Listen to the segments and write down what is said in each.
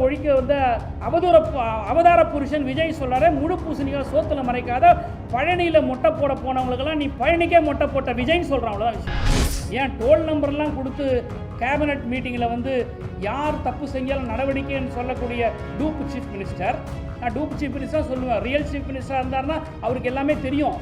ஒழிக்க வந்த அவதார புருஷன் விஜய் சொல்கிறாரு, முழு பூசணிக்காய் சோத்துல மறைக்காத, பழனியில் மொட்டை போட போனவங்களுக்கெல்லாம் நீ பழனிக்கே மொட்டை போட்ட விஜய்ன்னு சொல்கிறான். அவ்வளோதான் விஷயம். ஏன் டோல் நம்பர்லாம் கொடுத்து கேபினட் மீட்டிங்கில் வந்து யார் தப்பு செஞ்சாலும் நடவடிக்கைன்னு சொல்லக்கூடிய டூப் சீஃப் மினிஸ்டர், நான் டூப் சீஃப் மினிஸ்டர் சொல்லுவேன். ரியல் சீஃப் மினிஸ்டராக இருந்தாருன்னா அவருக்கு எல்லாமே தெரியும்.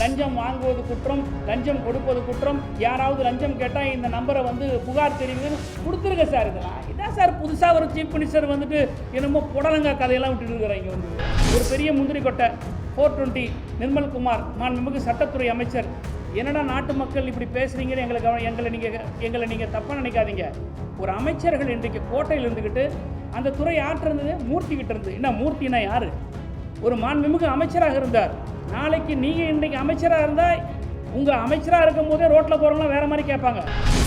லஞ்சம் வாங்குவது குற்றம், லஞ்சம் கொடுப்பது குற்றம், யாராவது லஞ்சம் கேட்டால் இந்த நம்பரை வந்து புகார் தெரிவிங்கன்னு கொடுத்துருங்க சார். இதான் சார் புதுசாக ஒரு சீஃப் மினிஸ்டர் வந்துட்டு என்னமோ புடலங்கா கதையெல்லாம் விட்டுட்டு இருக்கிறாங்க. இங்கே வந்து ஒரு பெரிய முந்திரி கொட்டை 420 நிர்மல்குமார் மாண்புமிகு சட்டத்துறை அமைச்சர், என்னடா நாட்டு மக்கள் இப்படி பேசுகிறீங்கன்னு எங்களை நீங்கள் தப்பாக நினைக்காதீங்க. ஒரு அமைச்சர்கள் இன்றைக்கு கோட்டையில் இருந்துக்கிட்டு அந்த துறை ஆற்றிருந்தது மூர்த்திக்கிட்டு இருந்து. என்ன மூர்த்தினா யார்? ஒரு மாண்புமிகு அமைச்சராக இருந்தார். நாளைக்கு நீங்கள் இன்றைக்கு அமைச்சராக இருந்தால் உங்கள் அமைச்சராக இருக்கும் போதே ரோட்டில் போகிறவங்களாம் வேறு மாதிரி கேட்பாங்க.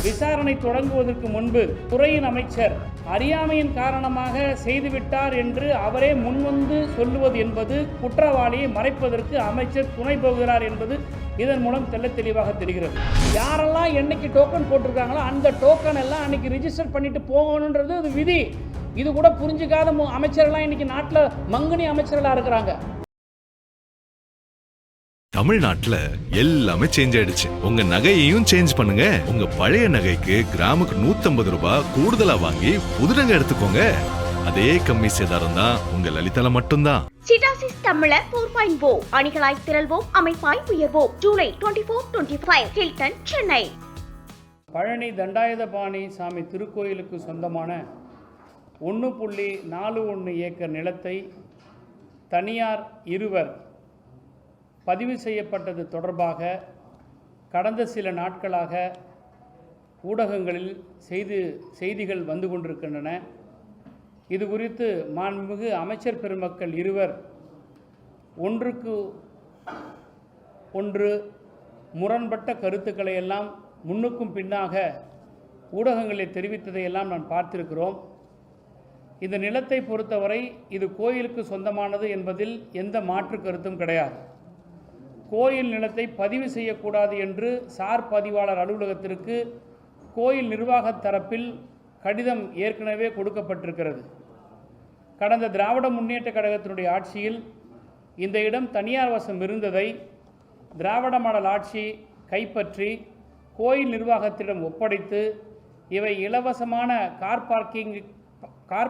விசாரணை தொடங்குவதற்கு முன்பு துறையின் அமைச்சர் அறியாமையின் காரணமாக செய்துவிட்டார் என்று அவரே முன்வந்து சொல்லுவது என்பது குற்றவாளியை மறைப்பதற்கு அமைச்சர் துணை போகிறார் என்பது இதன் மூலம் தெல்ல தெளிவாக தெரிகிறது. யாரெல்லாம் என்னைக்கு டோக்கன் போட்டிருக்காங்களோ அந்த டோக்கன் எல்லாம் அன்னைக்கு ரிஜிஸ்டர் பண்ணிட்டு போகணுன்றது அது விதி. இது கூட புரிஞ்சுக்காத அமைச்சர்கள்லாம் இன்னைக்கு நாட்டில் மங்குனி அமைச்சர்களாக இருக்கிறாங்க. தமிழ்நாட்டுல எல்லாமே சேஞ்ச் ஆயிடுச்சு. உங்க நகையையும் சேஞ்ச் பண்ணுங்க. உங்க பழைய நகைக்கு கிராமுக்கு 150 ரூபாய் கூடுதலா வாங்கி புது நகை எடுத்துக்கோங்க. அதே கம்மி சேதாரம் தான் உங்க லலிதால மட்டும்தான். சிட்டாசிஸ் தமிழர் 4.0 அணிகளாய் திரள்வோம், அமைப்பாய் உயர்வோம். ஜூலை 24-25 ஹில்டன், சென்னை. பழனி தண்டாயுதபாணி சாமி திருக்கோயிலுக்கு சொந்தமான 1.41 ஏக்கர் நிலத்தை தனியார் இருவர் பதிவு செய்யப்பட்டது தொடர்பாக கடந்த சில நாட்களாக ஊடகங்களில் செய்திகள் வந்து கொண்டிருக்கின்றன. இது குறித்து மாண்புமிகு அமைச்சர் பெருமக்கள் இருவர் ஒன்றுக்கு ஒன்று முரண்பட்ட கருத்துக்களை எல்லாம் முன்னுக்கும் பின்னாக ஊடகங்களில் தெரிவித்ததையெல்லாம் நான் பார்த்திருக்கிறோம். இந்த நிலத்தை பொறுத்தவரை இது கோயிலுக்கு சொந்தமானது என்பதில் எந்த மாற்று கருத்தும் கிடையாது. கோயில் நிலத்தை பதிவு செய்யக்கூடாது என்று சார் பதிவாளர் அலுவலகத்திற்கு கோயில் நிர்வாக தரப்பில் கடிதம் ஏற்கனவே கொடுக்கப்பட்டிருக்கிறது. கடந்த திராவிட முன்னேற்ற கழகத்தினுடைய ஆட்சியில் இந்த இடம் தனியார் வசம் இருந்ததை திராவிட மாடல் ஆட்சி கைப்பற்றி கோயில் நிர்வாகத்திடம் ஒப்படைத்து இவை இலவசமான கார்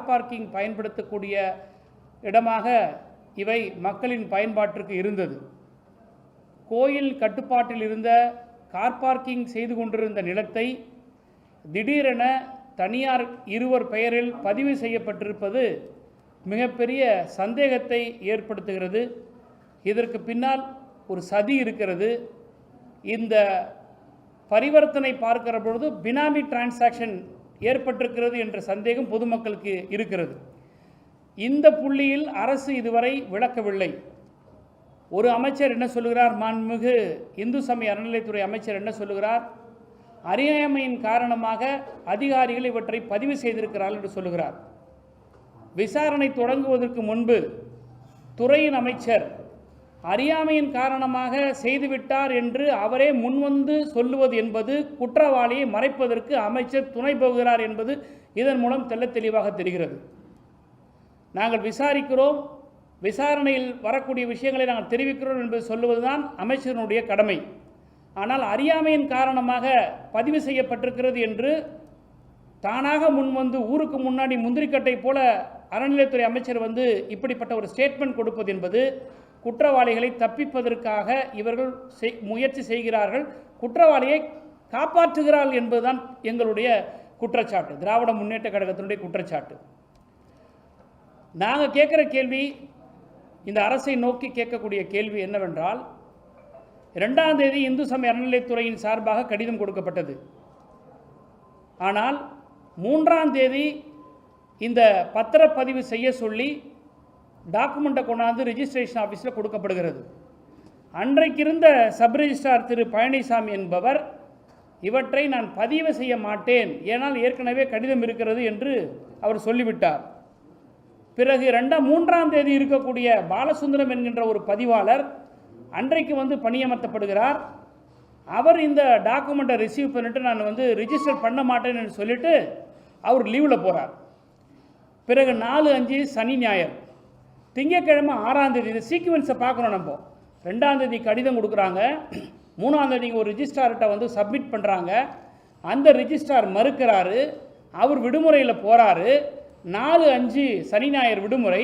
பார்க்கிங் பயன்படுத்தக்கூடிய இடமாக இவை மக்களின் பயன்பாட்டிற்கு இருந்தது. கோயில் கட்டுப்பாட்டில் இருந்த கார் பார்க்கிங் செய்து கொண்டிருந்த நிலத்தை திடீரென தனியார் இருவர் பெயரில் பதிவு செய்யப்பட்டிருப்பது மிகப்பெரிய சந்தேகத்தை ஏற்படுத்துகிறது. இதற்கு பின்னால் ஒரு சதி இருக்கிறது. இந்த பரிவர்த்தனை பார்க்கிற பொழுது பினாமி டிரான்சாக்ஷன் ஏற்பட்டிருக்கிறது என்ற சந்தேகம் பொதுமக்களுக்கு இருக்கிறது. இந்த புள்ளியில் அரசு இதுவரை விளக்கவில்லை. ஒரு அமைச்சர் என்ன சொல்லுகிறார், மாண்புமிகு இந்து சமய அறநிலையத்துறை அமைச்சர் என்ன சொல்லுகிறார், அறியாமையின் காரணமாக அதிகாரிகள் இவற்றை பதிவு செய்திருக்கிறார்கள் என்று சொல்லுகிறார். விசாரணை தொடங்குவதற்கு முன்பு துறையின் அமைச்சர் அறியாமையின் காரணமாக செய்துவிட்டார் என்று அவரே முன்வந்து சொல்லுவது என்பது குற்றவாளியை மறைப்பதற்கு அமைச்சர் துணை போகிறார் என்பது இதன் மூலம் தெல்ல தெளிவாக தெரிகிறது. நாங்கள் விசாரிக்கிறோம், விசாரணையில் வரக்கூடிய விஷயங்களை நாங்கள் தெரிவிக்கிறோம் என்பது சொல்லுவதுதான் அமைச்சரினுடைய கடமை. ஆனால் அறியாமையின் காரணமாக பதிவு செய்யப்பட்டிருக்கிறது என்று தானாக முன்வந்து ஊருக்கு முன்னாடி முந்திரிக்கட்டை போல அறநிலையத்துறை அமைச்சர் வந்து இப்படிப்பட்ட ஒரு ஸ்டேட்மெண்ட் கொடுப்பது என்பது குற்றவாளிகளை தப்பிப்பதற்காக இவர்கள் முயற்சி செய்கிறார்கள், குற்றவாளியை காப்பாற்றுகிறார்கள் என்பதுதான் எங்களுடைய குற்றச்சாட்டு, திராவிட முன்னேற்ற கழகத்தினுடைய குற்றச்சாட்டு. நாங்கள் கேட்குற கேள்வி, இந்த அரசை நோக்கி கேட்கக்கூடிய கேள்வி என்னவென்றால், 2ஆம் தேதி இந்து சமய அறநிலையத்துறையின் சார்பாக கடிதம் கொடுக்கப்பட்டது. ஆனால் 3ஆம் தேதி இந்த பத்திரப்பதிவு செய்ய சொல்லி டாக்குமெண்ட்டை கொண்டாந்து ரிஜிஸ்ட்ரேஷன் ஆஃபீஸில் கொடுக்கப்படுகிறது. அன்றைக்கு இருந்த சப் ரெஜிஸ்ட்ரார் திரு பழனிசாமி என்பவர் இவற்றை நான் பதிவு செய்ய மாட்டேன், ஏனால் ஏற்கனவே கடிதம் இருக்கிறது என்று அவர் சொல்லிவிட்டார். பிறகு 3ஆம் தேதி இருக்கக்கூடிய பாலசுந்தரம் என்கின்ற ஒரு பதிவாளர் அன்றைக்கு வந்து பணியமர்த்தப்படுகிறார். அவர் இந்த டாக்குமெண்ட்டை ரிசீவ் பண்ணிட்டு நான் வந்து ரிஜிஸ்டர் பண்ண மாட்டேன்னு சொல்லிட்டு அவர் லீவில் போகிறார். பிறகு 4-5 சனி ஞாயிறு, திங்கட்கிழமை 6ஆம் தேதி. இந்த சீக்வன்ஸை பார்க்கணும். நம்ம 2ஆம் தேதி கடிதம் கொடுக்குறாங்க, 3ஆம் தேதி ஒரு ரிஜிஸ்ட்ரார்கிட்ட வந்து சப்மிட் பண்ணுறாங்க, அந்த ரிஜிஸ்ட்ரார் மறுக்கிறாரு, அவர் விடுமுறையில் போகிறாரு. 4-5 சனி ஞாயிறு விடுமுறை.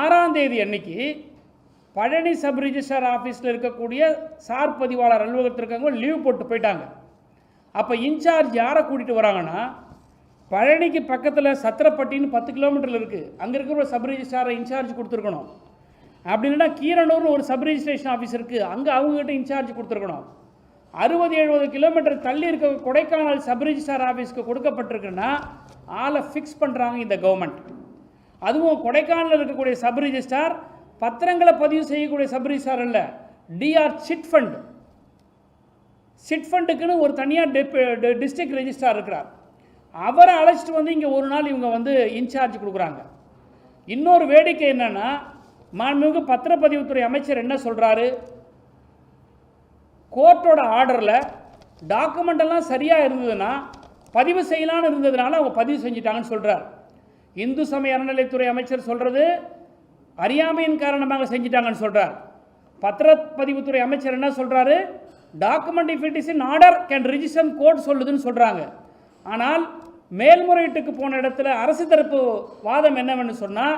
6ஆம் தேதி அன்னைக்கு பழனி சப் ரிஜிஸ்ட்ரார் ஆஃபீஸில் இருக்கக்கூடிய சார் பதிவாளர் அலுவலகத்தில் இருக்கவங்க லீவ் போட்டு போயிட்டாங்க. அப்போ இன்சார்ஜ் யாரை கூட்டிகிட்டு வராங்கன்னா, பழனிக்கு பக்கத்தில் சத்திரப்பட்டின்னு 10 கிலோமீட்டரில் இருக்குது, அங்கே இருக்கிற ஒரு சப் ரிஜிஸ்ட்ராரை இன்சார்ஜ் கொடுத்துருக்கணும். அப்படி இல்லைன்னா கீரனூர்னு ஒரு சப் ரிஜிஸ்ட்ரேஷன் ஆஃபீஸ் இருக்குது, அங்கே அவங்ககிட்ட இன்சார்ஜ் கொடுத்துருக்கணும். 60-70 கிலோமீட்டர் தள்ளி இருக்க கொடைக்கானல் சப் ரிஜிஸ்ட்ரார் ஆஃபீஸ்க்கு கொடுக்கப்பட்டிருக்குன்னா ஆளை ஃபிக்ஸ் பண்ணுறாங்க இந்த கவர்மெண்ட். அதுவும் கொடைக்கானலில் இருக்கக்கூடிய சப் ரிஜிஸ்ட்ரார் பத்திரங்களை பதிவு செய்யக்கூடிய சப் ரிஜிஸ்ட்ரார் இல்லை, டிஆர் சிட் ஃபண்ட். சிட் ஃபண்டுக்குன்னு ஒரு தனியாக டிஸ்ட்ரிக்ட் ரெஜிஸ்ட்ரார் இருக்கிறார். அவரை அழைச்சிட்டு வந்து இங்கே ஒரு நாள் இவங்க வந்து இன்சார்ஜ் கொடுக்குறாங்க. இன்னொரு வேடிக்கை என்னென்னா, மாண்புமிகு பத்திரப்பதிவுத்துறை அமைச்சர் என்ன சொல்கிறாரு, கோர்ட்டோட ஆர்டரில் டாக்குமெண்ட் எல்லாம் சரியாக இருந்ததுன்னா பதிவு செய்யலான்னு இருந்ததுனால அவங்க பதிவு செஞ்சிட்டாங்கன்னு சொல்கிறார். இந்து சமய அறநிலைத்துறை அமைச்சர் சொல்கிறது அறியாமையின் காரணமாக செஞ்சிட்டாங்கன்னு சொல்கிறார். பத்திரப்பதிவுத்துறை அமைச்சர் என்ன சொல்கிறாரு, document if it is in order can register court சொல்லுதுன்னு சொல்கிறாங்க. ஆனால் மேல்முறையீட்டுக்கு போன இடத்துல அரசு தரப்பு வாதம் என்னவென்னு சொன்னால்,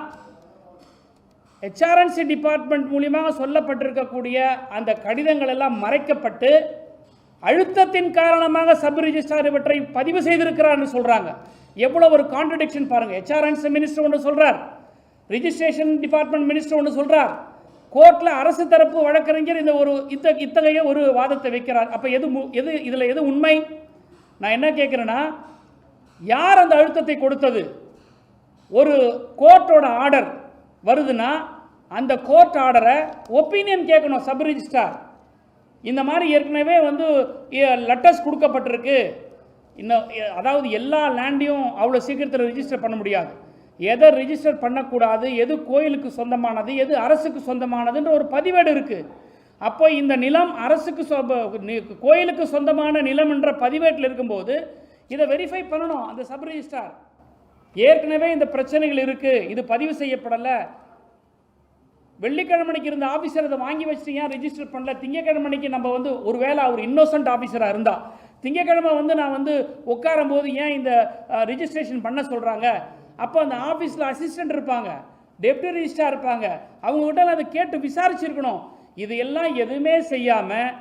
HRNC டிபார்ட்மெண்ட் மூலியமாக சொல்லப்பட்டிருக்கக்கூடிய அந்த கடிதங்கள் எல்லாம் மறைக்கப்பட்டு அழுத்தத்தின் காரணமாக சப் ரிஜிஸ்ட்ரார் இவற்றை பதிவு செய்திருக்கிறார்னு சொல்கிறாங்க. எவ்வளோ ஒரு கான்ட்ரடிக்ஷன் பாருங்கள். HRNC மினிஸ்டர் ஒன்று சொல்கிறார், ரிஜிஸ்ட்ரேஷன் டிபார்ட்மெண்ட் மினிஸ்டர் ஒன்று சொல்கிறார், கோர்ட்டில் அரசு தரப்பு வழக்கறிஞர் இந்த ஒரு இத்தகைய ஒரு வாதத்தை வைக்கிறார். அப்போ இதில் எது உண்மை? நான் என்ன கேட்குறேன்னா, யார் அந்த அழுத்தத்தை கொடுத்தது? ஒரு கோர்ட்டோட ஆர்டர் வருதுன்னா அந்த கோர்ட் ஆர்டரை ஒப்பீனியன் கேட்கணும் சப் ரிஜிஸ்ட்ரார். இந்த மாதிரி ஏற்கனவே வந்து லெட்டர்ஸ் கொடுக்கப்பட்டிருக்கு, இன்னும் அதாவது எல்லா லேண்டையும் அவ்வளோ சீக்கிரத்தில் ரிஜிஸ்டர் பண்ண முடியாது, எதை ரிஜிஸ்டர் பண்ணக்கூடாது, எது கோயிலுக்கு சொந்தமானது, எது அரசுக்கு சொந்தமானதுன்ற ஒரு பதிவேடு இருக்குது. அப்போ இந்த நிலம் அரசுக்கு கோயிலுக்கு சொந்தமான நிலம் என்ற பதிவேட்டில் இருக்கும்போது இதை வெரிஃபை பண்ணணும் அந்த சப் ரிஜிஸ்ட்ரார். ஏற்கனவே இந்த பிரச்சனைகள் இருக்குது, இது பதிவு செய்யப்படலை, வெள்ளிக்கிழமைக்கு இருந்த ஆஃபீஸர் அதை வாங்கி வச்சுட்டு ஏன் ரிஜிஸ்டர் பண்ணல, திங்கக்கிழமைக்கு நம்ம வந்து ஒரு வேளை அவர் இன்னோசன்ட் ஆஃபீஸராக இருந்தால் திங்கக்கிழமை வந்து நான் வந்து உட்காரும் போது ஏன் இந்த ரிஜிஸ்ட்ரேஷன் பண்ண சொல்கிறாங்க? அப்போ அந்த ஆஃபீஸில் அசிஸ்டண்ட் இருப்பாங்க, டெப்டி ரிஜிஸ்ட்ரார் இருப்பாங்க, அவங்ககிட்ட அதை கேட்டு விசாரிச்சிருக்கணும். இது எல்லாம் எதுவுமே செய்யாமல்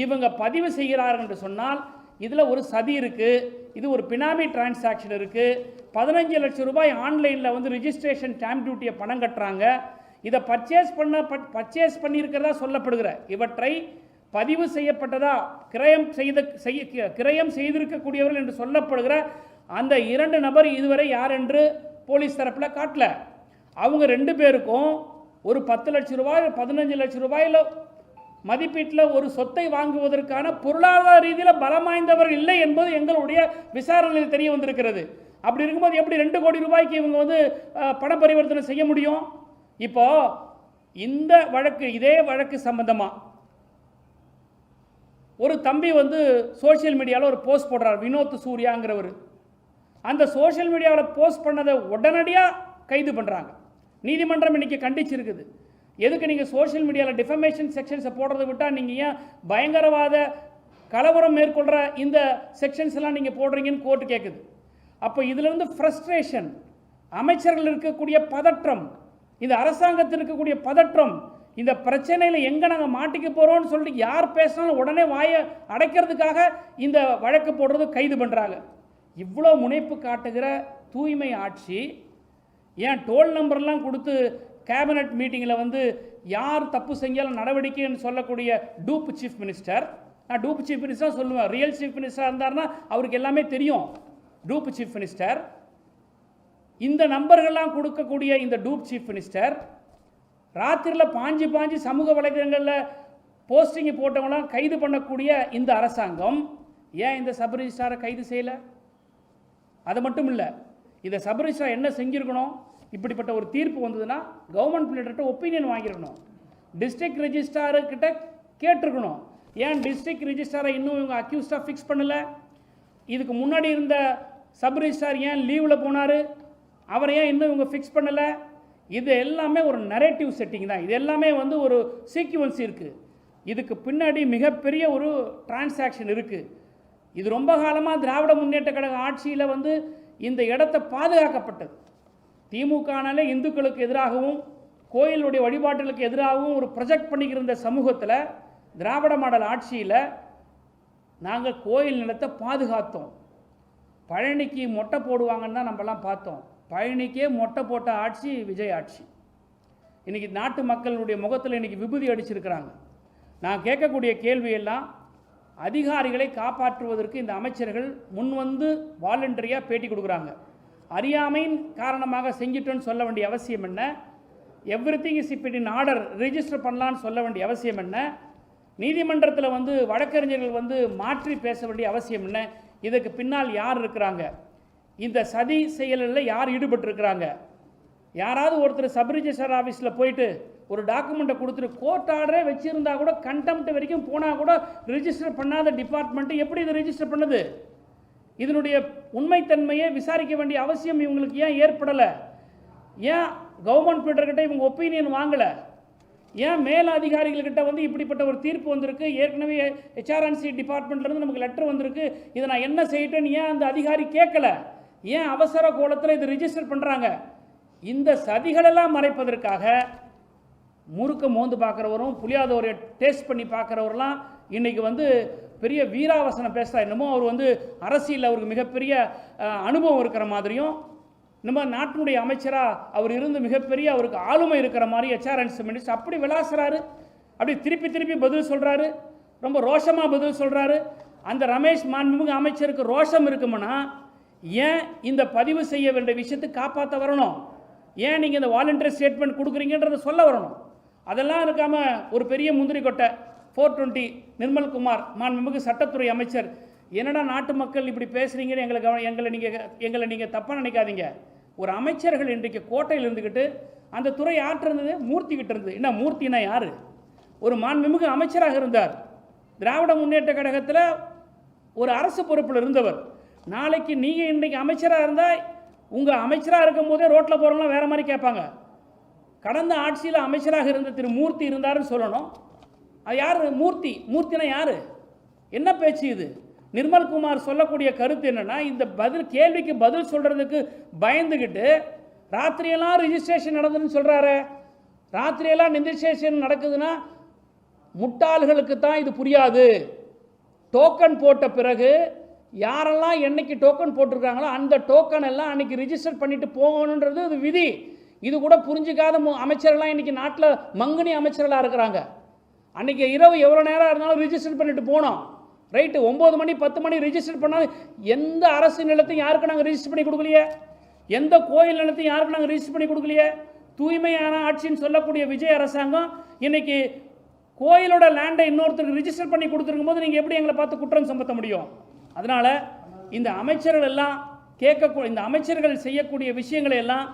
இவங்க பதிவு செய்கிறார்கள் என்று சொன்னால் இதில் ஒரு சதி இருக்குது, இது ஒரு பினாமி டிரான்சாக்ஷன் இருக்குது. 15 லட்சம் ரூபாய் ஆன்லைனில் வந்து ரிஜிஸ்ட்ரேஷன் ஸ்டாம்ப் டியூட்டியை பணம் கட்டுறாங்க. இதை பர்ச்சேஸ் பண்ணியிருக்கிறதா சொல்லப்படுகிற இவற்றை பதிவு செய்யப்பட்டதா கிரயம் செய்திருக்கக்கூடியவர்கள் என்று சொல்லப்படுகிற அந்த 2 நபர் இதுவரை யார் என்று போலீஸ் தரப்பில் காட்டல. அவங்க 2 பேருக்கும் ஒரு 10 லட்சம் ரூபாய் 15 லட்சம் ரூபாயில் மதிப்பீட்டில் ஒரு சொத்தை வாங்குவதற்கான பொருளாதார ரீதியில் பலம் வாய்ந்தவர்கள் இல்லை என்பது எங்களுடைய விசாரணையில் தெரிய வந்திருக்கிறது. அப்படி இருக்கும்போது எப்படி 2 கோடி ரூபாய்க்கு இவங்க வந்து பண பரிவர்த்தனை செய்ய முடியும்? இப்போ இந்த வழக்கு, இதே வழக்கு சம்பந்தமாக ஒரு தம்பி வந்து சோஷியல் மீடியாவில் ஒரு போஸ்ட் போடுறார், வினோத் சூர்யாங்கிறவர். அந்த சோஷியல் மீடியாவில் போஸ்ட் பண்ணதை உடனடியாக கைது பண்ணுறாங்க. நீதிமன்றம் இன்னைக்கு கண்டிச்சிருக்குது. எதுக்கு நீங்கள் சோஷியல் மீடியாவில் டிஃபமேஷன் செக்ஷன்ஸை போடுறதை விட்டால் நீங்கள் ஏன் பயங்கரவாத கலவரம் மேற்கொள்கிற இந்த செக்ஷன்ஸ் எல்லாம் நீங்கள் போடுறீங்கன்னு கோர்ட்டு கேட்குது. அப்போ இதிலிருந்து ஃப்ரஸ்ட்ரேஷன், அமைச்சர்கள் இருக்கக்கூடிய பதற்றம், இந்த அரசாங்கத்தில் இருக்கக்கூடிய பதற்றம், இந்த பிரச்சனையில் எங்கே நாங்கள் மாட்டிக்க போகிறோம்னு சொல்லிட்டு யார் பேசினாலும் உடனே வாயை அடைக்கிறதுக்காக இந்த வழக்கு போடுறது கைது பண்ணுறாங்க. இவ்வளோ முனைப்பு காட்டுகிற தூய்மை ஆட்சி ஏன் டோல் நம்பர்லாம் கொடுத்து கேபினட் மீட்டிங்கில் வந்து யார் தப்பு செஞ்சாலும் நடவடிக்கைன்னு சொல்லக்கூடிய டூப் சீஃப் மினிஸ்டர், நான் டூப் சீஃப் மினிஸ்டர் சொல்லுவேன், ரியல் சீஃப் மினிஸ்டராக இருந்தார்னா அவருக்கு எல்லாமே தெரியும். டூப் சீஃப் மினிஸ்டர் இந்த நம்பர்கள்லாம் கொடுக்கக்கூடிய இந்த டூப் சீஃப் மினிஸ்டர் ராத்திரியில் பாஞ்சு சமூக வலைதளங்களில் போஸ்டிங் போட்டவங்களாம் கைது பண்ணக்கூடிய இந்த அரசாங்கம் ஏன் இந்த சப் ரிஜிஸ்ட்ராரை கைது செய்யலை? அது மட்டும் இல்லை, இந்த சப் ரிஜிஸ்ட்ரார் என்ன செஞ்சுருக்கணும்? இப்படிப்பட்ட ஒரு தீர்ப்பு வந்ததுன்னா கவர்மெண்ட் பிளேட்டர்கிட்ட ஒப்பீனியன் வாங்கியிருக்கணும், டிஸ்ட்ரிக்ட் ரெஜிஸ்ட்ரார்கிட்ட கேட்டிருக்கணும். ஏன் டிஸ்ட்ரிக்ட் ரெஜிஸ்ட்ராரை இன்னும் இவங்க அக்யூஸ்டாக ஃபிக்ஸ் பண்ணலை? இதுக்கு முன்னாடி இருந்த சப் ரிஜிஸ்ட்ரார் ஏன் லீவில் போனார்? அவரை ஏன் இன்னும் இவங்க ஃபிக்ஸ் பண்ணலை? இது எல்லாமே ஒரு நரேட்டிவ் செட்டிங் தான். இது எல்லாமே வந்து ஒரு சீக்வன்ஸ் இருக்குது. இதுக்கு பின்னாடி மிகப்பெரிய ஒரு டிரான்சாக்ஷன் இருக்குது. இது ரொம்ப காலமாக திராவிட முன்னேற்ற கழக ஆட்சியில் வந்து இந்த இடத்த பாதுகாக்கப்பட்டது. திமுகனாலே இந்துக்களுக்கு எதிராகவும் கோயிலுடைய வழிபாட்டுகளுக்கு எதிராகவும் ஒரு ப்ரொஜெக்ட் பண்ணிக்கிற சமூகத்தில் திராவிட மாடல் ஆட்சியில் நாங்கள் கோயில் நிலத்தை பாதுகாத்தோம். பழனிக்கு மொட்டை போடுவாங்கன்னு தான் நம்மலாம் பார்த்தோம். பழனிக்கே மொட்டை போட்ட ஆட்சி விஜய் ஆட்சி. இன்றைக்கி நாட்டு மக்களுடைய முகத்தில் இன்றைக்கி விபூதி அடிச்சிருக்கிறாங்க. நான் கேட்கக்கூடிய கேள்வியெல்லாம், அதிகாரிகளை காப்பாற்றுவதற்கு இந்த அமைச்சர்கள் முன் வந்து வாலண்டரியாக பேட்டி கொடுக்குறாங்க. அறியாமையின் காரணமாக செஞ்சிட்டோன்னு சொல்ல வேண்டிய அவசியம் என்ன? Everything is it in order register பண்ணலான்னு சொல்ல வேண்டிய அவசியம் என்ன? நீதிமன்றத்தில் வந்து வழக்கறிஞர்கள் வந்து மாற்றி பேச வேண்டிய அவசியம் என்ன? இதுக்கு பின்னால் யார் இருக்கிறாங்க? இந்த சதி செயலில் யார் ஈடுபட்டிருக்கிறாங்க? யாராவது ஒருத்தர் சப் ரிஜிஸ்டர் ஆஃபீஸில் போயிட்டு ஒரு டாக்குமெண்ட்டை கொடுத்துட்டு கோர்ட் ஆர்டரே வச்சுருந்தா கூட கண்டெம்ட் வரைக்கும் போனால் கூட ரிஜிஸ்டர் பண்ணாத டிபார்ட்மெண்ட்டு எப்படி இதை ரிஜிஸ்டர் பண்ணுது? இதனுடைய உண்மைத்தன்மையை விசாரிக்க வேண்டிய அவசியம் இவங்களுக்கு ஏன் ஏற்படலை? ஏன் கவர்மெண்ட் பீட்டர்கிட்ட இவங்க ஒப்பீனியன் வாங்கலை? ஏன் மேல் அதிகாரிகள்கிட்ட வந்து இப்படிப்பட்ட ஒரு தீர்ப்பு வந்திருக்கு, ஏற்கனவே ஹெச்ஆர்என்சி டிபார்ட்மெண்ட்லேருந்து நமக்கு லெட்டர் வந்திருக்கு, இதை நான் என்ன செய்யட்டேன்னு ஏன் அந்த அதிகாரி கேட்கல? ஏன் அவசர கோலத்தில் இதை ரிஜிஸ்டர் பண்ணுறாங்க? இந்த சதிகளெல்லாம் மறைப்பதற்காக முறுக்க மோந்து பார்க்குறவரும் புளியாதவரை டேஸ்ட் பண்ணி பார்க்குறவரெல்லாம் இன்றைக்கி வந்து பெரிய வீராவசனம் பேசுகிறா. என்னமோ அவர் வந்து அரசியல் அவருக்கு மிகப்பெரிய அனுபவம் இருக்கிற மாதிரியும், நம்ம நாட்டினுடைய அமைச்சராக அவர் இருந்து மிகப்பெரிய அவருக்கு ஆளுமை இருக்கிற மாதிரி ஹெச்ஆர்என்சி மினிஸ்டர் அப்படி விளாசுறாரு. அப்படி திருப்பி திருப்பி பதில் சொல்கிறாரு. ரொம்ப ரோஷமாக பதில் சொல்கிறாரு. அந்த ரமேஷ் மாண்புமிகு அமைச்சருக்கு ரோஷம் இருக்குமுன்னா ஏன் இந்த பதிவு செய்ய வேண்டிய விஷயத்தை காப்பாற்ற வரணும்? ஏன் நீங்கள் இந்த வாலண்டரி ஸ்டேட்மெண்ட் கொடுக்குறீங்கன்றதை சொல்ல வரணும். அதெல்லாம் இருக்காமல் ஒரு பெரிய முந்திரி கொட்டை 420 நிர்மல்குமார் மாண்புமிகு சட்டத்துறை அமைச்சர், என்னடா நாட்டு மக்கள் இப்படி பேசுகிறீங்கன்னு எங்களை நீங்கள் தப்பாக நினைக்காதீங்க. ஒரு அமைச்சர்கள் இன்றைக்கு கோட்டையில் இருந்துக்கிட்டு அந்த துறை ஆற்று இருந்தது மூர்த்திக்கிட்டு இருந்தது. என்ன மூர்த்தினா யார்? ஒரு மாண்புமிகு அமைச்சராக இருந்தார். திராவிட முன்னேற்ற கழகத்தில் ஒரு அரசு பொறுப்பில் இருந்தவர். நாளைக்கு நீங்கள் இன்றைக்கி அமைச்சராக இருந்தால் உங்கள் அமைச்சராக இருக்கும் போதே ரோட்டில் போகிறவங்களாம் வேறு மாதிரி கேட்பாங்க. கடந்த ஆட்சியில் அமைச்சராக இருந்த திரு மூர்த்தி இருந்தாருன்னு சொல்லணும். அது யார் மூர்த்தி? மூர்த்தினா யார்? என்ன பேச்சு இது? நிர்மல்குமார் சொல்லக்கூடிய கருத்து என்னென்னா, இந்த கேள்விக்கு பதில் சொல்கிறதுக்கு பயந்துக்கிட்டு ராத்திரியெல்லாம் ரிஜிஸ்ட்ரேஷன் நடந்ததுன்னு சொல்கிறாரு. ராத்திரியெல்லாம் ரிஜிஸ்ட்ரேஷன் நடக்குதுன்னா முட்டாள்களுக்கு தான் இது புரியாது. டோக்கன் போட்ட பிறகு யாரெல்லாம் என்னைக்கு டோக்கன் போட்டிருக்காங்களோ அந்த டோக்கன் எல்லாம் அன்றைக்கி ரிஜிஸ்டர் பண்ணிட்டு போகணுன்றது அது விதி. இது கூட புரிஞ்சிக்காத அமைச்சர்கள்லாம் இன்றைக்கி நாட்டில் மங்குனி அமைச்சர்களாக இருக்கிறாங்க. அன்றைக்கி இரவு எவ்வளோ நேரம் இருந்தாலும் ரிஜிஸ்டர் பண்ணிட்டு போனோம். ரைட்டு, 9 மணி 10 மணி ரிஜிஸ்டர் பண்ணால் எந்த அரசு நிலத்தையும் யாருக்கு நாங்கள் ரிஜிஸ்டர் பண்ணி கொடுக்கலையே? எந்த கோயில் நிலத்தையும் யாருக்கு நாங்கள் ரிஜிஸ்டர் பண்ணி கொடுக்கலையே? தூய்மையான ஆட்சின்னு சொல்லக்கூடிய விஜய் அரசாங்கம் இன்னைக்கு கோயிலோட லேண்டை இன்னொருத்தருக்கு ரிஜிஸ்டர் பண்ணி கொடுத்துருக்கும் போது நீங்கள் எப்படி எங்களை பார்த்து குற்றம் சுமத்த முடியும்? அதனால் இந்த அமைச்சர்கள் எல்லாம் இந்த அமைச்சர்கள் செய்யக்கூடிய விஷயங்களை எல்லாம்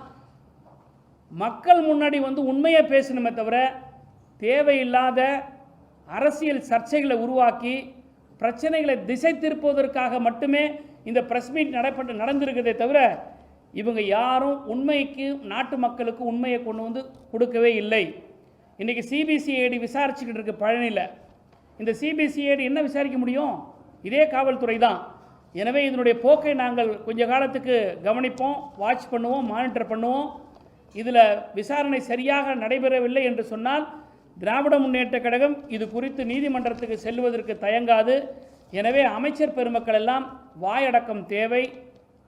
மக்கள் முன்னாடி வந்து உண்மையை பேசணுமே தவிர தேவையில்லாத அரசியல் சர்ச்சைகளை உருவாக்கி பிரச்சனைகளை திசை திருப்புவதற்காக மட்டுமே இந்த பிரஸ் மீட் நடந்திருக்கிறதே தவிர இவங்க யாரும் உண்மைக்கு நாட்டு மக்களுக்கு உண்மையை கொண்டு வந்து கொடுக்கவே இல்லை. இன்றைக்கி சிபிசிஐடி விசாரிச்சுக்கிட்டு இருக்கு பழனியில். இந்த சிபிசிஐடி என்ன விசாரிக்க முடியும்? இதே காவல்துறை தான். எனவே இதனுடைய போக்கை நாங்கள் கொஞ்ச காலத்துக்கு கவனிப்போம், வாட்ச் பண்ணுவோம், மானிட்டர் பண்ணுவோம். இதில் விசாரணை சரியாக நடைபெறவில்லை என்று சொன்னால் திராவிட முன்னேற்ற கழகம் இது குறித்து நீதிமன்றத்துக்கு செல்வதற்கு தயங்காது. எனவே அமைச்சர் பெருமக்கள் எல்லாம் வாயடக்கம் தேவை.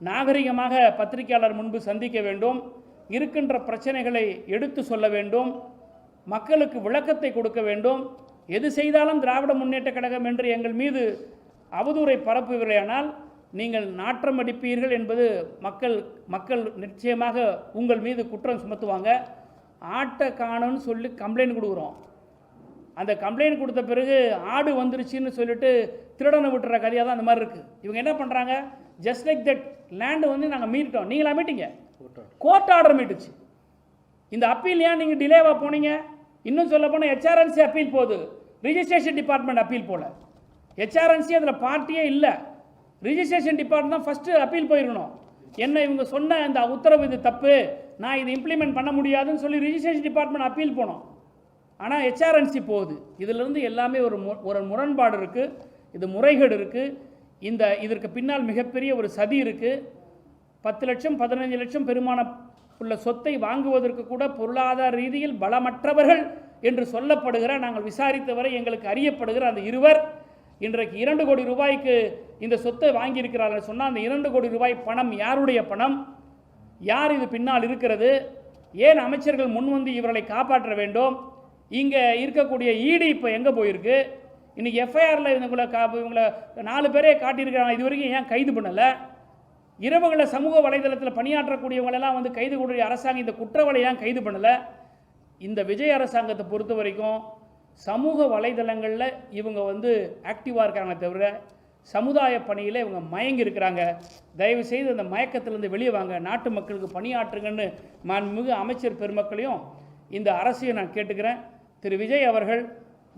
நாகரிகமாக பத்திரிகையாளர் முன்பு சந்திக்க வேண்டும். இருக்கின்ற பிரச்சனைகளை எடுத்து சொல்ல வேண்டும். மக்களுக்கு விளக்கத்தை கொடுக்க வேண்டும். எது செய்தாலும் திராவிட முன்னேற்ற கழகம் என்று எங்கள் மீது அவதூறை பரப்புவீர்களானால் நீங்கள் நாற்றம் அடிப்பீர்கள் என்பது மக்கள் நிச்சயமாக உங்கள் மீது குற்றம் சுமத்துவாங்க. ஆட்டை காணும்னு சொல்லி கம்ப்ளைண்ட் கொடுக்குறோம். அந்த கம்ப்ளைண்ட் கொடுத்த பிறகு ஆடு வந்துருச்சுன்னு சொல்லிட்டு திருடனை விட்டுற கதையாக தான் அந்த மாதிரி இருக்குது. இவங்க என்ன பண்ணுறாங்க? ஜஸ்ட் லைக் தட் லேண்டு வந்து நாங்கள் மீட்டோம். நீங்களா மீட்டிங்க? Court order மீட்டுச்சு. இந்த அப்பீல் ஏன் நீங்கள் டிலேவாக போனீங்க? இன்னும் சொல்ல போனால் ஹெச்ஆர்என்சி அப்பீல் போகுது, ரிஜிஸ்ட்ரேஷன் டிபார்ட்மெண்ட் அப்பீல் போல. ஹெச்ஆர்என்சி அதில் பார்ட்டியே இல்லை. ரிஜிஸ்ட்ரேஷன் டிபார்ட்மெண்ட் தான் ஃபஸ்ட்டு அப்பீல் போயிருக்கணும். என்ன இவங்க சொன்ன அந்த உத்தரவு இது தப்பு, நான் இதை இம்ப்ளிமெண்ட் பண்ண முடியாதுன்னு சொல்லி ரிஜிஸ்ட்ரேஷன் டிபார்ட்மெண்ட் அப்பீல் போனோம். ஆனால் ஹெச்ஆர்என்சி போகுது. இதிலிருந்து எல்லாமே ஒரு முரண்பாடு இருக்குது, இது முறைகேடு இருக்குது, இதற்கு பின்னால் மிகப்பெரிய ஒரு சதி இருக்குது. 10 லட்சம் 15 லட்சம் பெருமான உள்ள சொத்தை வாங்குவதற்கு கூட பொருளாதார ரீதியில் பலமற்றவர்கள் என்று சொல்லப்படுகிற, நாங்கள் விசாரித்தவரை எங்களுக்கு அறியப்படுகிற அந்த இருவர் இன்றைக்கு 2 கோடி ரூபாய்க்கு இந்த சொத்தை வாங்கியிருக்கிறார்கள் சொன்னால், அந்த 2 கோடி ரூபாய் பணம் யாருடைய பணம், யார் இது பின்னால் இருக்கிறது, ஏன் அமைச்சர்கள் முன்வந்து இவர்களை காப்பாற்ற வேண்டும், இங்கே இருக்கக்கூடிய ஈடி இப்போ எங்கே போயிருக்கு, இன்றைக்கி எஃப்ஐஆரில் இவங்களை 4 பேரே காட்டியிருக்கிறாங்க, இது வரைக்கும் ஏன் கைது பண்ணலை, இரவுகளில் சமூக வலைதளத்தில் பணியாற்றக்கூடியவங்களெல்லாம் வந்து கைது கூடிய அரசாங்கம் இந்த குற்றவாளி ஏன் கைது பண்ணலை. இந்த விஜய் அரசாங்கத்தை பொறுத்த வரைக்கும் சமூக வலைதளங்களில் இவங்க வந்து ஆக்டிவாக இருக்காங்க தவிர சமுதாய பணியில் இவங்க மயங்கி இருக்கிறாங்க. தயவு செய்து அந்த மயக்கத்திலேருந்து வெளியே வாங்க, நாட்டு மக்களுக்கு பணியாற்றுங்கன்னு மாண்புமிகு அமைச்சர் பெருமக்களையும் இந்த அரசையும் நான் கேட்டுக்கிறேன். திரு விஜய் அவர்கள்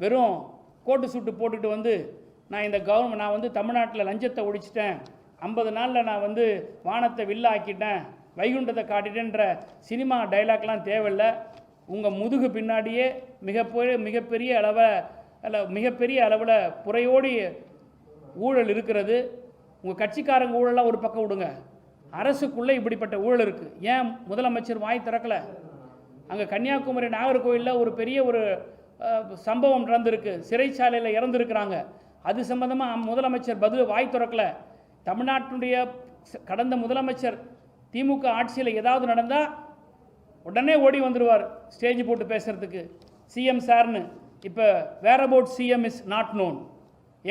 வெறும் கோட்டு சூட்டு போட்டுட்டு வந்து நான் வந்து தமிழ்நாட்டில் லஞ்சத்தை ஒழிச்சிட்டேன், 50 நாளில் நான் வந்து வானத்தை வில்ல ஆக்கிட்டேன், வைகுண்டத்தை காட்டிட்டேன்ற சினிமா டைலாக்லாம் தேவையில்லை. உங்கள் முதுகு பின்னாடியே மிகப்பெரிய அளவில் புறையோடி ஊழல் இருக்கிறது. உங்கள் கட்சிக்காரங்க ஊழலாம் ஒரு பக்கம் விடுங்க, அரசுக்குள்ளே இப்படிப்பட்ட ஊழல் இருக்குது. ஏன் முதலமைச்சர் வாய் திறக்கலை? அங்கே கன்னியாகுமரி நாகர்கோவிலில் ஒரு பெரிய சம்பவம் நடந்திருக்கு, சிறைச்சாலையில் இறந்துருக்கிறாங்க. அது சம்பந்தமாக முதலமைச்சர் வாய் திறக்கலை. தமிழ்நாட்டினுடைய கடந்த முதலமைச்சர் திமுக ஆட்சியில் ஏதாவது நடந்தால் உடனே ஓடி வந்துடுவார் ஸ்டேஜ் போட்டு பேசுகிறதுக்கு, சிஎம் சார்னு. இப்போ where about CM is not known.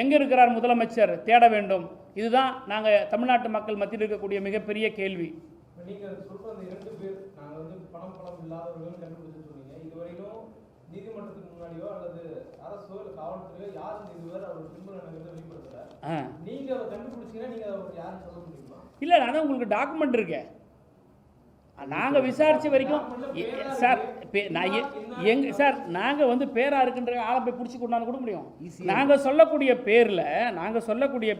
எங்கே இருக்கிறார் முதலமைச்சர், தேட வேண்டும். இதுதான் நாங்கள் தமிழ்நாட்டு மக்கள் மத்தியில் இருக்கக்கூடிய மிகப்பெரிய கேள்வி. நீங்கள் சொல்கிற அந்த 2 பேர் நாங்கள் வந்து பணம் இல்லாதவர்கள் கண்டுபிடிச்சு சொன்னீங்க. இதுவரையிலும் நீதிமன்றத்துக்கு முன்னாடியோ அல்லது அரசோ இல்லை காவல்துறையோ யாரும் இதுவரை அவர் கிரிமினல் நடக்கிறத வெளிப்படுத்தல. நீங்கள் அதை கண்டுபிடிச்சீங்கன்னா நீங்கள் அதை யாரும் சொல்ல முடியுமா? இல்லை, அதான் உங்களுக்கு டாக்குமெண்ட் இருக்கேன். நாங்கள் விசாரித்த வரைக்கும் சார் சார் நாங்கள் வந்து பேராக இருக்குன்ற ஆளை போய் பிடிச்சி கொண்டாந்து கூட முடியும். நாங்கள் சொல்லக்கூடிய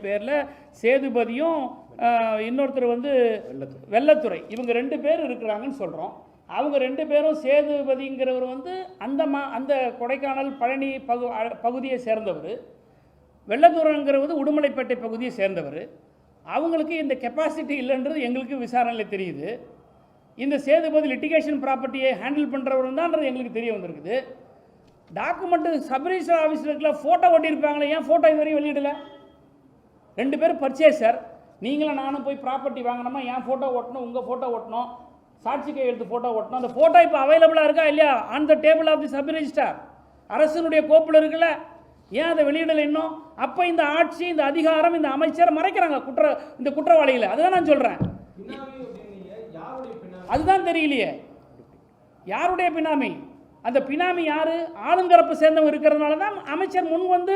பேரில் சேதுபதியும் இன்னொருத்தர் வந்து வெள்ளத்துறை, இவங்க 2 பேர் இருக்கிறாங்கன்னு சொல்கிறோம். அவங்க 2 பேரும் சேதுபதிங்கிறவர் வந்து அந்த கொடைக்கானல் பழனி பகுதியை சேர்ந்தவர், வெள்ளத்துறைங்கிறவர் உடுமலைப்பேட்டை பகுதியை சேர்ந்தவர். அவங்களுக்கு இந்த கெப்பாசிட்டி இல்லைன்றது எங்களுக்கு விசாரணையில் தெரியுது. இந்த சேதுபதி லிட்டிகேஷன் ப்ராப்பர்ட்டியை ஹேண்டில் பண்ணுறவர் தான்ன்றது எங்களுக்கு தெரிய வந்திருக்குது. டாக்குமெண்ட்டு சப்ரிஜிஸ்டர் ஆஃபீஸில் இருக்கல ஃபோட்டோ ஒட்டியிருப்பாங்களே, ஏன் ஃபோட்டோ இதுவரையும் வெளியிடலை? 2 பேர் பர்ச்சேசர், நீங்களும் நானும் போய் ப்ராப்பர்ட்டி வாங்கினோமா, ஏன் ஃபோட்டோ ஓட்டணும், உங்கள் ஃபோட்டோ ஓட்டணும், சாட்சி கையெழுத்து ஃபோட்டோ ஓட்டணும். அந்த ஃபோட்டோ இப்போ அவைலபிளாக இருக்கா இல்லையா on the table of the subregistrar, அரசனுடைய கோப்பில் இருக்குல்ல, ஏன் அதை வெளியிடலை இன்னும்? அப்போ இந்த ஆட்சி, இந்த அதிகாரம், இந்த அமைச்சர் மறைக்கிறாங்க இந்த குற்றவாளிகளை. அதுதான் நான் சொல்கிறேன். அதுதான் தெரியலையே யாருடைய பினாமி. அந்த பினாமி யாரு? ஆளுங்கரப்பு சேர்ந்தவங்க இருக்கிறதுனால தான் அமைச்சர் முன் வந்து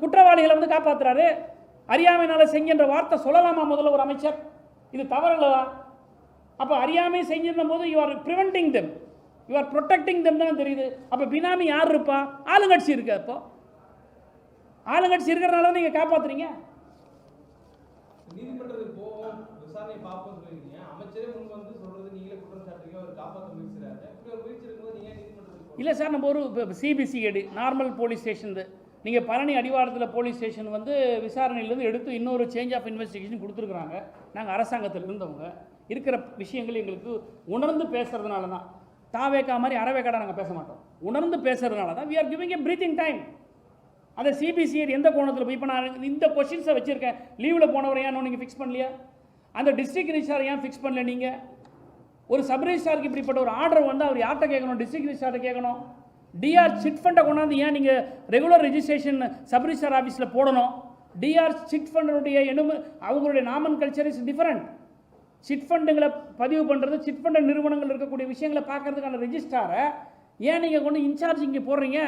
குற்றவாளிகளை வந்து காப்பாற்றுறாரு. அறியாமையினால செஞ்சன்ற வார்த்தை சொல்லலாமா முதல்ல ஒரு அமைச்சர்? இது தவறுகளா? அப்போ அறியாமை செஞ்சிருந்த போது you are preventing them, you are protecting them தான் தெரியுது. அப்போ பினாமி யார் இருப்பா? ஆளுங்கட்சி இருக்கு. அப்போ ஆளுங்கட்சி இருக்கிறதுனால தான் நீங்கள் காப்பாற்றுறீங்க. நீதிமன்றத்துக்கு போவோம், விசாரணை பார்ப்போம் சொல்லிருக்கீங்க. அமைச்சரே முன் வந்து சொல்றது நீங்களே குற்றம் சாட்டுறீங்க, அவர் காப்பாற்ற முயற்சிறாரு. இப்படி ஒரு முயற்சி இருக்கும்போது நீங்கள் நீதிமன்றத்துக்கு? இல்லை சார், நம்ம ஒரு சிபிசிஐடி நார்மல் போலீஸ் ஸ்டேஷன், நீங்கள் பழனி அடிவாரத்தில் போலீஸ் ஸ்டேஷன் வந்து விசாரணையிலேருந்து எடுத்து இன்னொரு சேஞ்ச் ஆஃப் இன்வெஸ்டிகேஷன் கொடுத்துருக்குறாங்க. நாங்கள் அரசாங்கத்தில் இருந்தவங்க இருக்கிற விஷயங்கள் எங்களுக்கு உணர்ந்து பேசுகிறதுனால தான். தாவேக்கா மாதிரி அறவேக்காடா நாங்கள் பேச மாட்டோம். உணர்ந்து பேசுகிறதுனால தான் we are giving a breathing time. அந்த சிபிசிஐடி எந்த கோணத்தில் போய் இப்போ நான் இந்த கொஷின்ஸை வச்சுருக்கேன். லீவில் போனவரை ஏன் நீங்கள் ஃபிக்ஸ் பண்ணலையா? அந்த டிஸ்ட்ரிக்ட் ரிஜிஸ்ட்ரார் ஏன் ஃபிக்ஸ் பண்ணல? நீங்கள் ஒரு சப் ரிஜிஸ்ட்ராருக்கு இப்படிப்பட்ட ஒரு ஆர்டர் வந்து அவர் யார்கிட்ட கேட்கணும்? டிஸ்ட்ரிக்ட் ரிஜிஸ்ட்ரார்ட்ட கேட்கணும். டிஆர் சிட் ஃபண்டை கொண்டாந்து ஏன் நீங்கள் ரெகுலர் ரெஜிஸ்ட்ரேஷன் சப் ரிஜிஸ்ட்ரார் ஆஃபீஸில் போடணும்? டிஆர் சிட் ஃபண்டுடைய அவங்களுடைய நாமன் கல்ச்சர் இஸ் டிஃபரெண்ட். சிட் ஃபண்டுங்களை பதிவு பண்ணுறது, சிட் ஃபண்ட் நிறுவனங்கள் இருக்கக்கூடிய விஷயங்களை பார்க்கறதுக்கான ரெஜிஸ்ட்ராரை ஏன் நீங்கள் கொண்டு இன்சார்ஜ் இங்கே போடுறீங்க?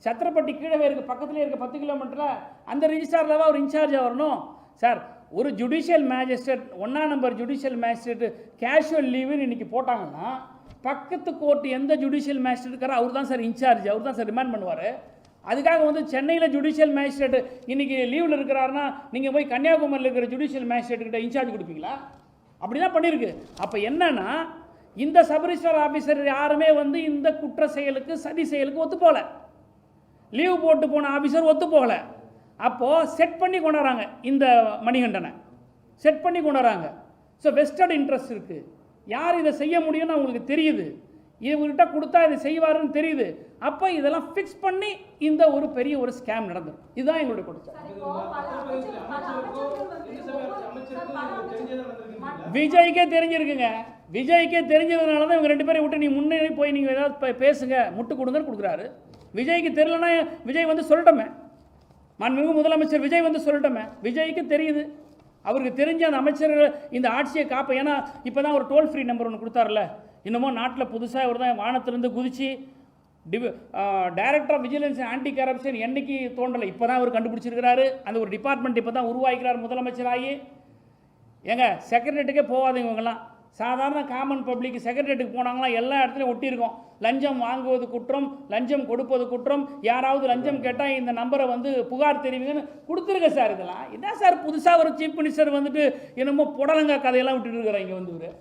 சத்திரப்பட்டி கீழே இருக்க பக்கத்துலேயே இருக்க 10 கிலோமீட்டரில் அந்த ரிஜிஸ்ட்ராரில் ஒரு இன்சார்ஜாக வரணும். சார், ஒரு ஜுடிஷியல் மேஜிஸ்ட்ரேட் 1ஆம் நம்பர் ஜுடிஷியல் மேஜிஸ்ட்ரேட்டு கேஷுவல் லீவுன்னு இன்றைக்கி போட்டாங்கன்னா பக்கத்து கோர்ட்டு எந்த ஜுடிஷியல் மேஜிஸ்ட்ரேட் இருக்காரோ அவர் தான் சார் இன்சார்ஜ், அவர் தான் சார் ரிமாண்ட் பண்ணுவார். அதுக்காக வந்து சென்னையில் ஜுடிஷியல் மேஜிஸ்ட்ரேட் இன்றைக்கி லீவில் இருக்கிறாருன்னா நீங்கள் போய் கன்னியாகுமரியில் இருக்கிற ஜுடிஷியல் மேஜிஸ்ட்ரேட்டுக்கிட்ட இன்சார்ஜ் கொடுப்பீங்களா? அப்படி தான் பண்ணியிருக்கு. அப்போ என்னன்னா இந்த சப்ரிஜிஸ்டர் ஆஃபீஸர் யாருமே வந்து இந்த குற்ற செயலுக்கு சதி செயலுக்கு ஒத்து போகல, லீவு போட்டு போன ஆஃபீஸர் ஒத்து போகல. அப்போது செட் பண்ணி கொண்டாடுறாங்க, இந்த மணிகண்டனை செட் பண்ணி கொண்டாடுறாங்க. ஸோ வெஸ்டர்ட் இன்ட்ரெஸ்ட் இருக்குது, யார் இதை செய்ய முடியும்னு அவங்களுக்கு தெரியுது, இவர்கிட்ட கொடுத்தா இதை செய்வாருன்னு தெரியுது. அப்போ இதெல்லாம் ஃபிக்ஸ் பண்ணி இந்த ஒரு பெரிய ஒரு ஸ்கேம் நடந்துடும். இதுதான் எங்களுடைய குற்றச்சாட்டு. விஜய்க்கே தெரிஞ்சிருக்குங்க, விஜய்க்கே தெரிஞ்சதுனால தான் இவங்க 2 பேரை விட்டு நீ முன்னேறி போய் நீங்கள் ஏதாவது பேசுங்க முட்டு கொடுங்கன்னு கொடுக்குறாரு. விஜய்க்கு தெரியலன்னா விஜய் வந்து சொல்லட்டோமே, மாண்புமிகு முதலமைச்சர் விஜய் வந்து சொல்லட்டோமே. விஜய்க்கு தெரியுது, அவருக்கு தெரிஞ்ச அந்த அமைச்சர்கள் இந்த ஆட்சியை காப்ப. ஏன்னா இப்போ தான் ஒரு டோல் ஃப்ரீ நம்பர் ஒன்று கொடுத்தாருல, இன்னமும் நாட்டில் புதுசாக ஒரு தான் வானத்திலேருந்து குதிச்சு director of vigilance anti corruption என்னைக்கு தோன்றலை, இப்போ தான் அவர் கண்டுபிடிச்சிருக்கிறாரு. அந்த ஒரு டிபார்ட்மெண்ட் இப்போ தான் உருவாக்கிறார் முதலமைச்சராகி. ஏங்க செக்ரட்டரியேட்டுக்கே போகாதீங்க இவங்கெல்லாம், சாதாரண காமன் பப்ளிக் செக்ரட்டரியேட்டுக்கு போனாங்கன்னா எல்லா இடத்துலையும் ஒட்டியிருக்கோம், லஞ்சம் வாங்குவது குற்றம், லஞ்சம் கொடுப்பது குற்றம், யாராவது லஞ்சம் கேட்டால் இந்த நம்பரை வந்து புகார் தெரிவிங்கன்னு கொடுத்துருங்க சார். இதெல்லாம் என்ன சார் புதுசாக ஒரு சீஃப் மினிஸ்டர் வந்துட்டு என்னமோ புடலங்க கதையெல்லாம் விட்டுட்டு இருக்கிறாங்க இங்கே வந்து இவர்.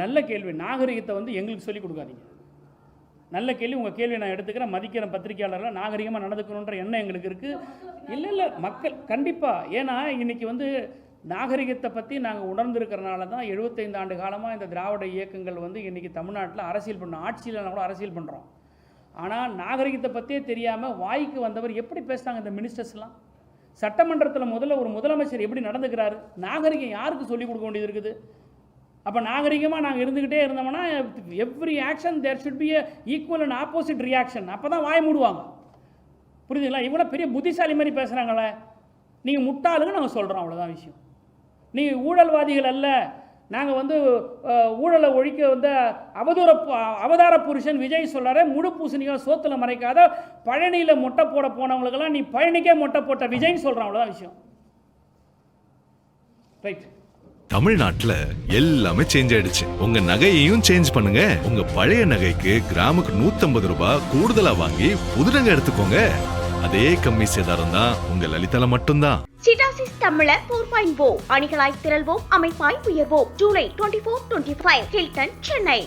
நல்ல கேள்வி. நாகரிகத்தை வந்து எங்களுக்கு சொல்லிக் கொடுக்காதீங்க. நல்ல கேள்வி, உங்கள் கேள்வி நான் எடுத்துக்கிறேன், மதிக்கிறேன். பத்திரிகையாளர்கள் நாகரிகமாக நடந்துக்கணுன்ற எண்ணம் எங்களுக்கு இருக்குது. இல்லை மக்கள் கண்டிப்பாக, ஏன்னா இன்றைக்கி வந்து நாகரிகத்தை பற்றி நாங்கள் உணர்ந்திருக்கிறனால தான் 75 ஆண்டு காலமாக இந்த திராவிட இயக்கங்கள் வந்து இன்றைக்கி தமிழ்நாட்டில் அரசியல் பண்ணோம், ஆட்சியில் கூட அரசியல் பண்ணுறோம். ஆனால் நாகரிகத்தை பற்றியே தெரியாமல் வாய்க்கு வந்தவர் எப்படி பேசுகிறாங்க இந்த மினிஸ்டர்ஸ்லாம். சட்டமன்றத்தில் முதல்ல ஒரு முதலமைச்சர் எப்படி நடந்துக்கிறாரு, நாகரிகம் யாருக்கு சொல்லிக் கொடுக்க வேண்டியது இருக்குது? அப்போ நாகரிகமாக நாங்கள் இருந்துக்கிட்டே இருந்தோம்னா every action there should be a equal and opposite reaction. அப்போ தான் வாய் மூடுவாங்க. புரியுதுங்களா? இவங்க பெரிய புத்திசாலி மாதிரி பேசுகிறாங்களே, நீங்கள் முட்டாளுங்க நாங்கள் சொல்கிறோம், அவ்வளோதான் விஷயம். நீங்கள் ஊழல்வாதிகள் அல்ல, நாங்கள் வந்து ஊழலை ஒழிக்க வந்து அவதார புருஷன் விஜய் சொல்கிறாரு, முழு பூசணிக்காக சோத்துல மறைக்காத பழனியில் மொட்டை போட போனவங்களுக்கெல்லாம் நீ பழனிக்கே மொட்டை போட்ட விஜய்ன்னு சொல்கிறான், அவ்வளோதான் விஷயம். ரைட். தமிழ்நாட்டுல எல்லாமே சேஞ்ச் ஆயிடுச்சு. உங்க நகையையும் சேஞ்ச் பண்ணுங்க. உங்க பழைய நகைக்கு கிராமுக்கு 150 ரூபாய் கூடுதலா வாங்கி புது நகை எடுத்துக்கோங்க. அதே கம்மி சேதாரம் தான் உங்க லலிதால மட்டும்தான். சிட்டாசிஸ் தமிழர் 4.0 அணிகளாய் திரள்வோம், அமைப்பாய் உயர்வோம். ஜூலை 24-25 ஹில்டன், சென்னை.